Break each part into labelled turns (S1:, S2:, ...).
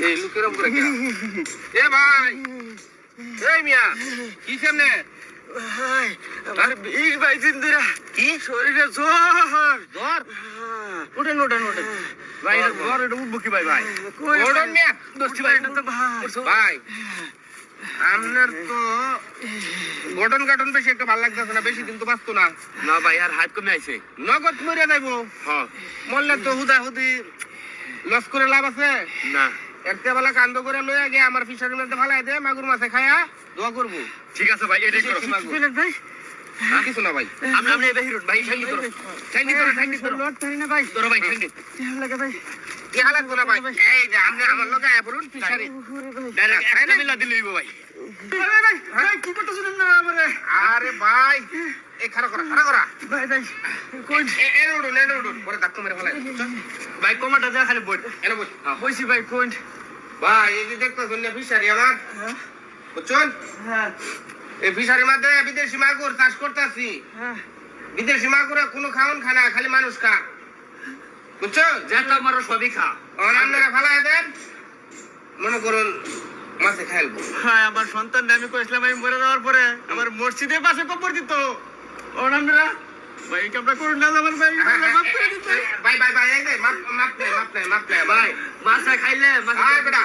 S1: এই লুকেরম করে কে? এ ভাই, এই মিয়া, কি সামনে?
S2: ভাই আমার 20-22 দিন ধরে
S1: কি
S2: শরীরে জ্বর।
S1: জ্বর? ওঠেন ওঠেন ওঠেন ভাই, এটা জ্বর, এটা উঠবো কি ভাই? ভাই
S2: কই
S1: ওঠেন মিয়া,
S2: দোস্তি ভাই, এটা তো ভাই।
S1: ভাই আপনার তো গঠন গাঠন বেশি একটা ভালো লাগতেছে না, বেশি দিন তো বাঁচতো না।
S2: না ভাই, আর হাত কমে আইছে।
S1: নগদ মরে যাইবো।
S2: হ্যাঁ,
S1: মরলে তো হুদা হুদি লস করে লাভ আছে।
S2: না
S1: একটা বেলা কান্দ করে লইয়া গিয়ে আমার ফিশারির মধ্যে ফালাই দে, মাগুর মাছে খায়া দোয়া করবো।
S2: ঠিক আছে ভাই, এটাই করো।
S1: বুঝলেন ভাই? কিছু না ভাই,
S2: আপনি এই বাহিরুন ভাই, ঠ্যাঙ্গি করো, ঠ্যাঙ্গি করো, ঠ্যাঙ্গি করো।
S1: লট ধরি না ভাই,
S2: ধরো ভাই, ঠ্যাঙ্গি।
S1: লাগে ভাই, কি হালাত না ভাই। এই যে আপনি আমার লগে আয়া পড়ুন ফিশারি
S2: ডাইরেক্ট একটা মিলা দিলে হইবো ভাই।
S1: কি করতেছেন না আমারে? আরে ভাই, এই খাড়া করা ভাই ভাই, কই এনে উঠুন পরে ধাক্কা মেরে ফেলাই।
S2: ভাই কমাটা যা খালি বই।
S1: এনে বস।
S2: বইছি ভাই, কোন
S1: ভাই এই যে দেখতেছেন না ফিশারি আমার, বুঝছেন?
S2: হ্যাঁ
S1: এই ফিশারির মধ্যে বিদেশি মাগুর চাষ করতেছি।
S2: হ্যাঁ,
S1: বিদেশি মাগুরে কোনো খাওন খানা, খালি মানুষ খা, বুঝছো?
S2: যেটা আমারও সবই খা।
S1: আপনারা ফালাই দেন, মনে করুন মাছে খাইলবো।
S2: হ্যাঁ, আমার সন্তান আমি কইছিলাম আমি মরে যাওয়ার পরে আমার মসজিদের পাশে কবর দিত। আপনারা ভাই কামটা করুন না আমার ভাই, মাফ করে দিতে।
S1: ভাই এই যে মাপ নাই ভাই।
S2: মাছ খাইলে
S1: আয় বেটা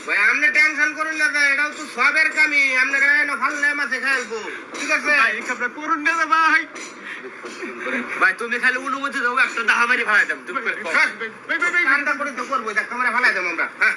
S1: ভাই, আপনি টেনশন করুন না, যে এটাও তো সবের কামি। আপনারা এনে ফাললে মাছে খাইলবো, ঠিক আছে?
S2: ভাই কামটা করুন না ভাই। ভাই তুমি খালি অনুমতি দাও, একটা দাহা মারি ভাড়া দাম তুমি করে।
S1: ঠান্ডা করে তো করবো, দেখ ক্যামেরা ফালাই দেবো আমরা। হ্যাঁ